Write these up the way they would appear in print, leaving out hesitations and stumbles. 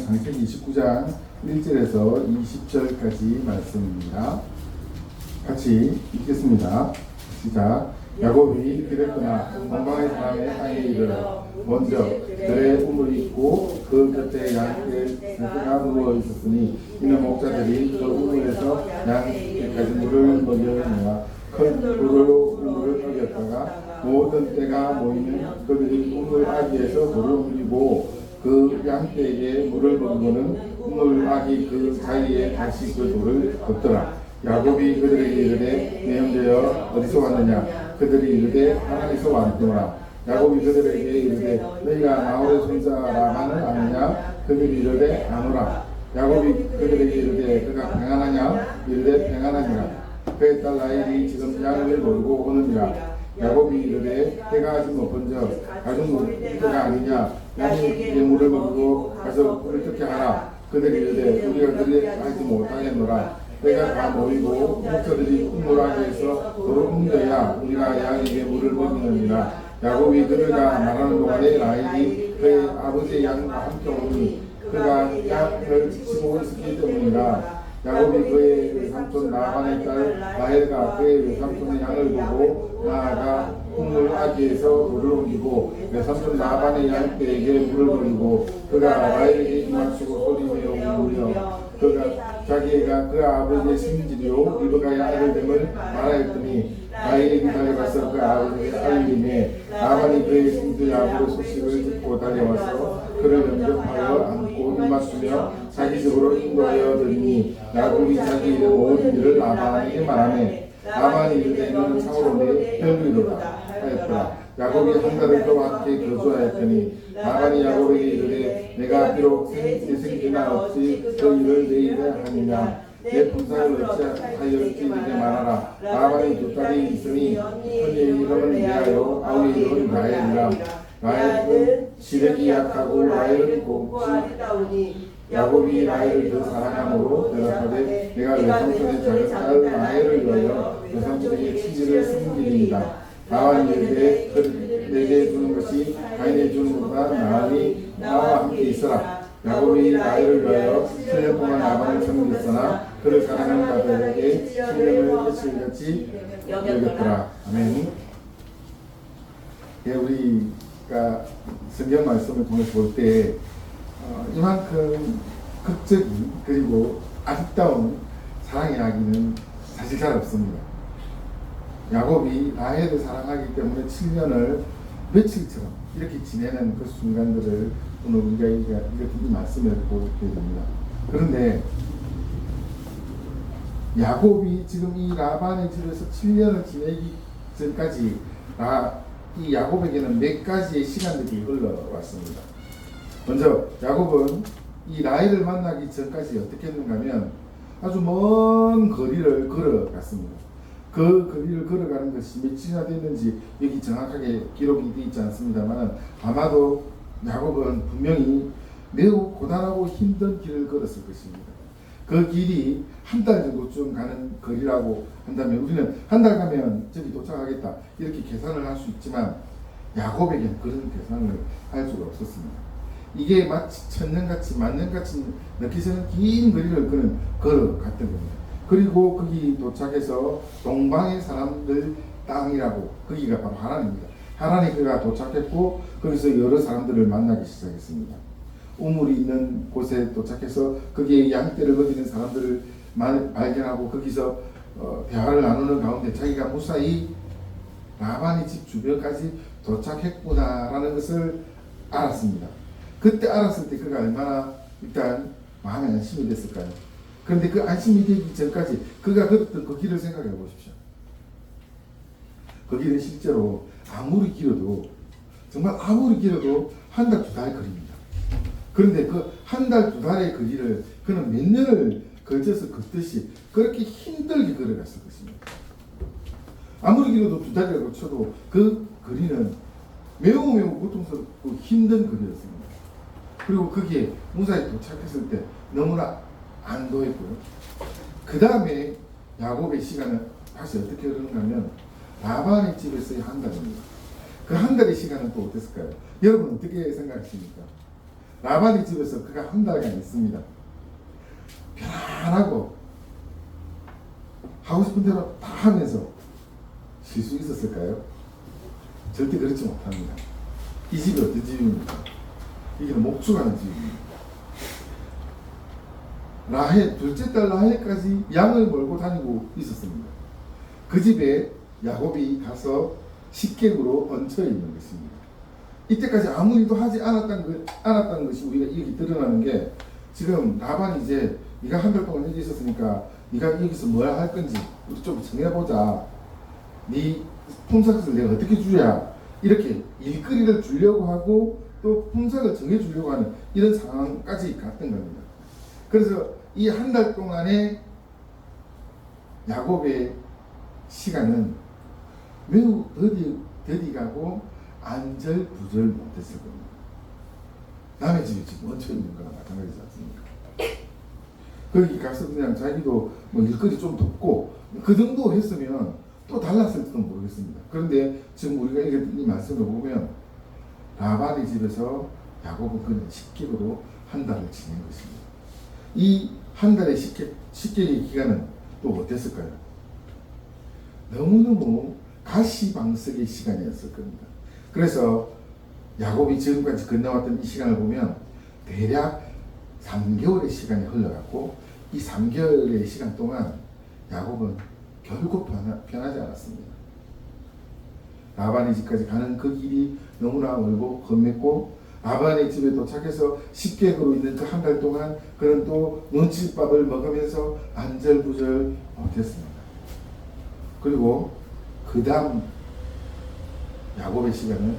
창세기 29장 1절에서 20절까지 말씀입니다. 같이 읽겠습니다. 시작. 야곱이 기랬거나 동방의 사람의 땅에 이르러 먼저 들에 우물이 있고 그 곁에 양떼가 누워 있었으니 이는 목자들이 그 우물에서 양떼까지 물을 먹여내라. 큰 돌로 우물을 어겼다가 모든 떼가 모이면 그들이 우물 아귀에서 돌을 옮기고 그 양떼에게 물을 먹이고는 우물 아귀 그 사이에 다시 그 돌을 걷더라. 야곱이 그들에게 이르되 내 형제여 어디서 왔느냐? 그들이 이르되 하나님에서 왔노라. 야곱이 그들에게 이르되 너희가 나홀의 손자 라반을 아느냐? 그들이 이르되 아노라. 야곱이 그들에게 이르되 그가 평안하냐? 이르되 평안하니라. 그의 딸 라헬이 지금 양을 몰고 오느니라. 야곱이 이르되 해가 아직 높은즉 가죽 때가 아니냐? 양이 물을 먹고 가서 꿀을 뜯게 하라. 그들이 이르되 우리가 그리 하지 못하겠노라. 때가 다 모이고 목자들이 우물 아귀에서 돌을 옮겨야 우리가 양에게 물을 먹이느니라. 야곱이 그들과 말하는 동안에 라헬이 그의 아버지의 양과 함께 오니 그가 양을 치고 있었기 때문이라. 야곱이 그의 외삼촌 라반의 딸 라헬과 그의 외삼촌의 양을 보고 나아가 우물 아귀에서 돌을 옮기고 외삼촌 라반의 양떼에게 물을 먹이고 그가 라헬에게 입맞추고 소리내어 울며 그가 자기가 그 아버지의 심지리요 리브가의 아들됨을 말하였더니 라헬이 달려가서 그 아버지에게 알림에 라반이 그의 심지리 아버지의 소식을 듣고 달려와서 그를 영접하여 안고 입맞추며 자기 집으로 인도하여 드리니 야곱이 자기 일의 모든 일을 라반에게 말하매 라반이 이르되 너는 참으로 내 형이로다 하였더라. 야곱이 한 달을 그와 함께 거주하였더니 라반이 야곱에게 이르되 내가 비록 생기나 없이 그 일을 내일에 하느냐 내 품삯을 어찌하였지 이렇게 말하라. 라반이 두 딸이 있으니 첫째의 이름은 리아요 아우의 이름은 라헬이라. 라헬은 시력이 약하고 라헬은 곱지 야곱이 라헬을 더 사랑함으로 대답하되 내가 외삼촌의 작은 딸 라헬을 위하여 외삼촌에게 치질을 숨기리이다. 나와 내게 주는 것이 가인에게 주는 것보다 나으니 나와 함께 있어라. 야곱이 라헬을 위하여 7년 동안 라반을 섬겼으나 그를 사랑하는 자들에게 시련을 해칠같이 여겼더라. 아멘. 예, 우리가 성경 말씀을 통해서 볼 때 이만큼 극적인 그리고 아름다운 사랑 이야기는 사실 잘 없습니다. 야곱이 라헬을 사랑하기 때문에 7년을 며칠처럼 이렇게 지내는 그 순간들을 오늘 우리가 이 말씀을 보게 됩니다. 그런데 야곱이 지금 이 라반의 집에서 7년을 지내기 전까지 이 야곱에게는 몇 가지의 시간들이 흘러왔습니다. 먼저 야곱은 이 라헬을 만나기 전까지 어떻게 했는가 하면 아주 먼 거리를 걸어갔습니다. 그 거리를 걸어가는 것이 며칠이나 됐는지 여기 정확하게 기록이 되어 있지 않습니다만 아마도 야곱은 분명히 매우 고단하고 힘든 길을 걸었을 것입니다. 그 길이 한 달 정도쯤 가는 거리라고 한다면 우리는 한 달 가면 저기 도착하겠다 이렇게 계산을 할 수 있지만 야곱에게는 그런 계산을 할 수가 없었습니다. 이게 마치 천년같이 만년같이 느끼시는 긴 거리를 그는 걸어갔던 겁니다. 그리고 거기 도착해서 동방의 사람들 땅이라고 거기가 바로 하란입니다. 하란에 그가 도착했고 거기서 여러 사람들을 만나기 시작했습니다. 우물이 있는 곳에 도착해서 거기에 양떼를 먹이는 사람들을 발견하고 거기서 대화를 나누는 가운데 자기가 무사히 라반의 집 주변까지 도착했구나라는 것을 알았습니다. 그때 알았을 때 그가 얼마나 일단 마음에 안심이 됐을까요? 그런데 그 안심이 되기 전까지 그가 걷었던 그 길을 생각해 보십시오. 그 길은 실제로 아무리 길어도 정말 아무리 길어도 한 달, 두 달 거리입니다. 그런데 그 한 달, 두 달의 거리를 그는 몇 년을 거쳐서 걷듯이 그렇게 힘들게 걸어갔을 것입니다. 아무리 길어도 두 달이라고 쳐도 그 거리는 매우 고통스럽고 힘든 거리였습니다. 그리고 거기에 무사히 도착했을 때 너무나 안도했고요. 그 다음에 야곱의 시간은 다시 어떻게 흐르는가 하면 라반의 집에서의 한 달입니다. 그 한 달의 시간은 또 어땠을까요? 여러분 어떻게 생각하십니까? 라반의 집에서 그가 한 달간 있습니다. 편안하고 하고 싶은 대로 다 하면서 쉴 수 있었을까요? 절대 그렇지 못합니다. 이 집이 어떤 집입니까? 이게는 목축하는 집입니다. 라헬, 둘째 딸 라헬까지 양을 몰고 다니고 있었습니다. 그 집에 야곱이 가서 식객으로 얹혀 있는 것입니다. 이때까지 아무 일도 하지 않았다는 것이 우리가 여기 드러나는 게, 지금 라반이 이제 네가 한 달 동안 여기 있었으니까 네가 여기서 뭘 할 건지 우리 좀 정해보자. 네 품삯을 내가 어떻게 주랴. 이렇게 일거리를 주려고 하고 또 품삯을 정해주려고 하는 이런 상황까지 갔던 겁니다. 그래서 이 한 달 동안의 야곱의 시간은 매우 더디가고 안절부절 못했을 겁니다. 남의 집에 지금 얹혀 있는 거랑 마찬가지지 않습니까? 거기 가서 그냥 자기도 뭐 일거리 좀 돕고 그 정도 했으면 또 달랐을지도 모르겠습니다. 그런데 지금 우리가 이 말씀을 보면 라반의 집에서 야곱은 그는 식객으로 한 달을 지낸 것입니다. 이 한 달의 식객의 기간은 또 어땠을까요? 너무너무 가시방석의 시간이었을 겁니다. 그래서 야곱이 지금까지 건너왔던 이 시간을 보면 대략 3개월의 시간이 흘러갔고, 이 3개월의 시간 동안 야곱은 결코 편하지 않았습니다. 라반의 집까지 가는 그 길이 너무나 멀고 험했고, 라반의 집에 도착해서 식객으로 있는 그 한 달 동안 그는 또 눈칫밥을 먹으면서 안절부절 못했습니다. 그리고 그 다음 야곱의 시간은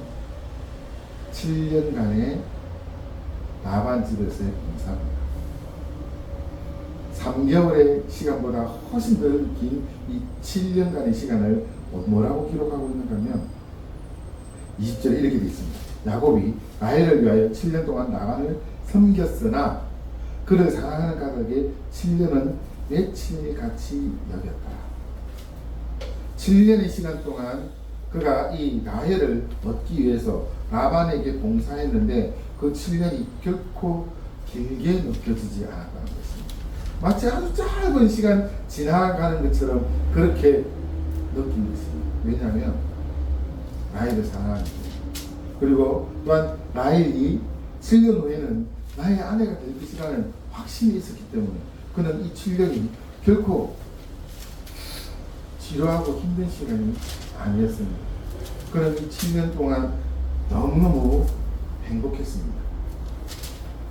7년간의 라반 집에서의 봉사입니다. 3개월의 시간보다 훨씬 더 긴 이 7년간의 시간을 뭐라고 기록하고 있는가 하면 20절에 이렇게 되어 있습니다. 야곱이 라헬을 위하여 7년 동안 라반을 섬겼으나 그를 사랑하는 가족의 7년은 며칠같이 여겼다. 7년의 시간 동안 그가 이 라헬을 얻기 위해서 라반에게 봉사했는데 그 7년이 결코 길게 느껴지지 않았다는 것입니다. 마치 아주 짧은 시간 지나가는 것처럼 그렇게 느낀 것입니다. 왜냐하면 라헬을 사랑하기 때문에. 그리고 또한 라헬이 7년 후에는 나의 아내가 될 것이라는 확신이 있었기 때문에 그는 이 7년이 결코 지루하고 힘든 시간이 아니었습니다. 그는 이 7년 동안 너무너무 행복했습니다.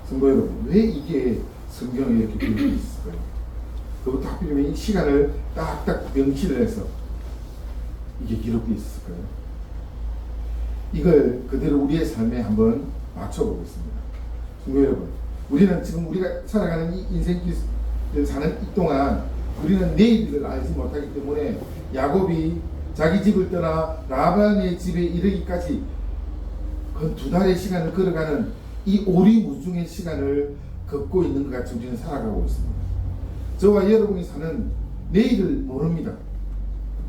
성도 여러분, 왜 이게 성경에 이렇게 기록되어 있을까요? 그것도 하필이면 이 시간을 딱딱 명시를 해서 이게 기록되어 있을까요? 이걸 그대로 우리의 삶에 한번 맞춰보겠습니다. 성도 여러분, 우리는 지금 우리가 살아가는 이 인생길 사는 이 동안 우리는 내일을 알지 못하기 때문에 야곱이 자기 집을 떠나 라반의 집에 이르기까지 그 2달의 시간을 걸어가는 이 오리무중의 시간을 걷고 있는 것 같이 우리는 살아가고 있습니다. 저와 여러분이 사는 내일을 모릅니다.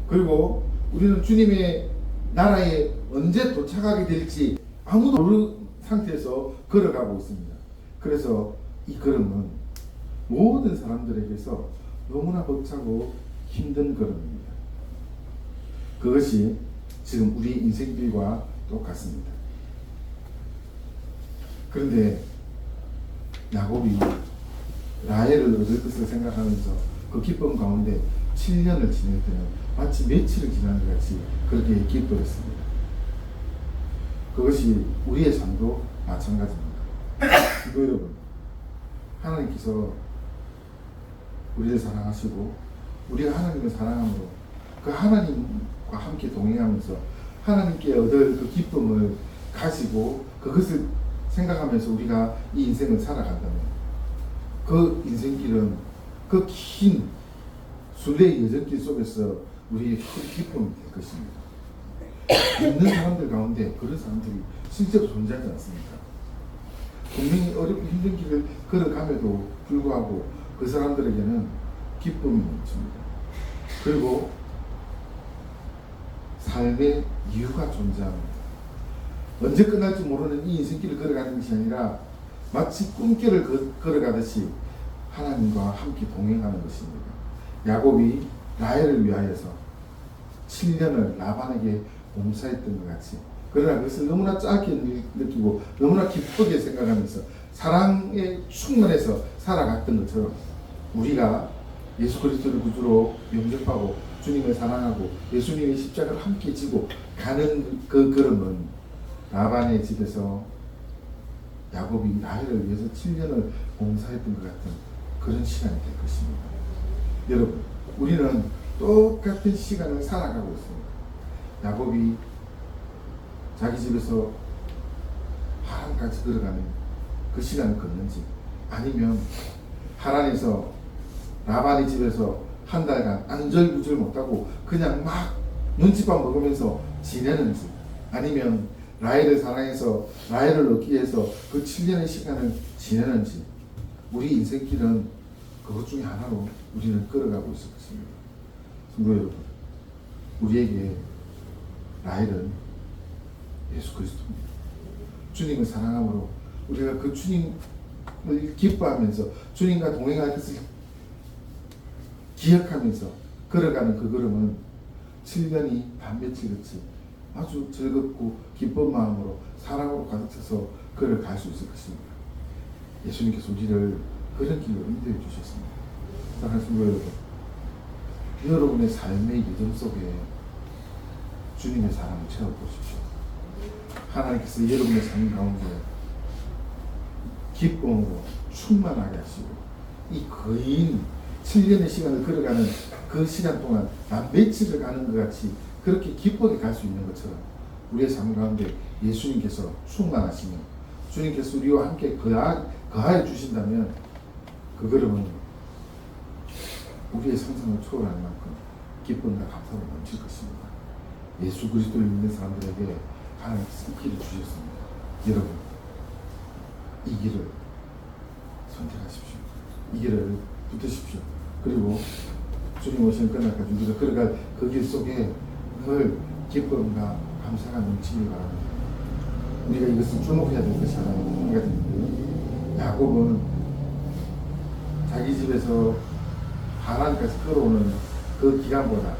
그리고 우리는 주님의 나라에 언제 도착하게 될지 아무도 모르는 상태에서 걸어가고 있습니다. 그래서 이 걸음은 모든 사람들에게서 너무나 벅차고 힘든 걸음입니다. 그것이 지금 우리 인생길과 똑같습니다. 그런데 야곱이 라헬을 얻을 것을 생각하면서 그 기쁨 가운데 7년을 지낼 때는 마치 며칠을 지나는 것 같이 그렇게 기뻐했습니다. 그것이 우리의 삶도 마찬가지입니다. 성도 여러분, 하나님께서 우리를 사랑하시고 우리가 하나님을 사랑함으로 그 하나님과 함께 동행하면서 하나님께 얻을 그 기쁨을 가지고 그것을 생각하면서 우리가 이 인생을 살아간다면 그 인생길은 그 긴 순례의 여정길 속에서 우리의 큰 기쁨이 될 것입니다. 있는 사람들 가운데 그런 사람들이 실제로 존재하지 않습니까? 분명히 어렵고 힘든 길을 걸어감에도 불구하고 그 사람들에게는 기쁨이 넘칩니다. 그리고 삶의 이유가 존재합니다. 언제 끝날지 모르는 이 인생길을 걸어가는 것이 아니라 마치 꿈길을 걸어가듯이 하나님과 함께 동행하는 것입니다. 야곱이 라헬을 위하여서 7년을 라반에게 봉사했던 것 같이, 그러나 그것을 너무나 짧게 느끼고 너무나 기쁘게 생각하면서 사랑에 충만해서 살아갔던 것처럼, 우리가 예수 그리스도를 구주로 영접하고 주님을 사랑하고 예수님의 십자가를 함께 지고 가는 그 걸음은 라반의 집에서 야곱이 라헬을 위해서 7년을 봉사했던 것 같은 그런 시간이 될 것입니다. 여러분, 우리는 똑같은 시간을 살아가고 있습니다. 야곱이 자기 집에서 하란까지 걸어가는 그 시간을 걷는지, 아니면 하란에서 라반의 집에서 한 달간 안절부절 못하고 그냥 막 눈칫밥 먹으면서 지내는지, 아니면 라헬을 사랑해서 라헬을 얻기 위해서 그 7년의 시간을 지내는지, 우리 인생길은 그것 중에 하나로 우리는 걸어가고 있을 것입니다. 성도 여러분, 우리에게 라헬은 예수 그리스도입니다. 주님을 사랑함으로 우리가 그 주님을 기뻐하면서 주님과 동행할 것을 기억하면서 걸어가는 그 걸음은 7년이 단며칠같이 아주 즐겁고 기쁜 마음으로 사랑으로 가득 차서 걸어갈 수 있을 것입니다. 예수님께서 우리를 그런 길로 인도해 주셨습니다. 사랑하는 성도 여러분, 여러분의 삶의 여정 속에 주님의 사랑을 채워보십시오. 하나님께서 여러분의 삶 가운데 기쁨으로 충만하게 하시고, 이 긴 7년의 시간을 걸어가는 그 시간 동안 며칠을 가는 것 같이 그렇게 기쁘게 갈 수 있는 것처럼, 우리의 삶 가운데 예수님께서 충만하시며 주님께서 우리와 함께 거하여 주신다면 그 걸음은 우리의 상상을 초월하는 만큼 기쁨과 감사로 넘칠 것입니다. 예수 그리스도를 믿는 사람들에게 하나님께서 이 길을 주셨습니다. 여러분, 이 길을 선택하십시오. 이 길을 붙으십시오. 그리고 주님 오시는 그날까지 우리가 걸어갈 그 길 속에 늘 기쁨과 감사가 넘치기 바랍니다. 우리가 이것을 주목해야 될 것이 하나 있는데, 야곱은 자기 집에서 하란까지 걸어오는 그 기간보다,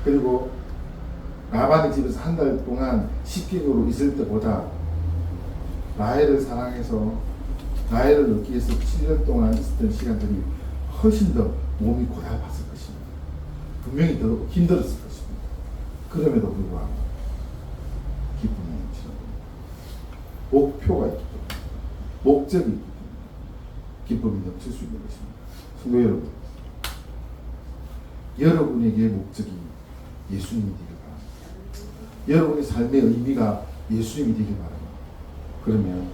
그리고 라반의 집에서 한 달 동안 식객으로 있을 때보다 라헬을 사랑해서 라헬을 얻기 위해서 7년 동안 있었던 시간들이 훨씬 더 몸이 고달팠을 것입니다. 분명히 더 힘들었을 것입니다. 그럼에도 불구하고 기쁨이 넘치는 겁니다. 목표가 있기 때문에, 목적이 있기 때문에 기쁨이 넘칠 수 있는 것입니다. 성도 여러분, 여러분에게 목적이 예수님이 되길 바랍니다. 여러분의 삶의 의미가 예수님이 되길 바랍니다. 그러면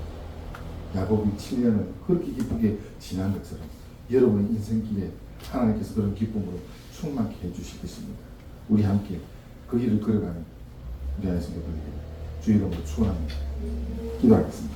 야곱이 7년을 그렇게 기쁘게 지난 것처럼 여러분의 인생길에 하나님께서 그런 기쁨으로 충만케 해주실 것입니다. 우리 함께 그 길을 걸어가는 우리 안에 성도들에게 주 이름으로 축원합니다. 기도하겠습니다.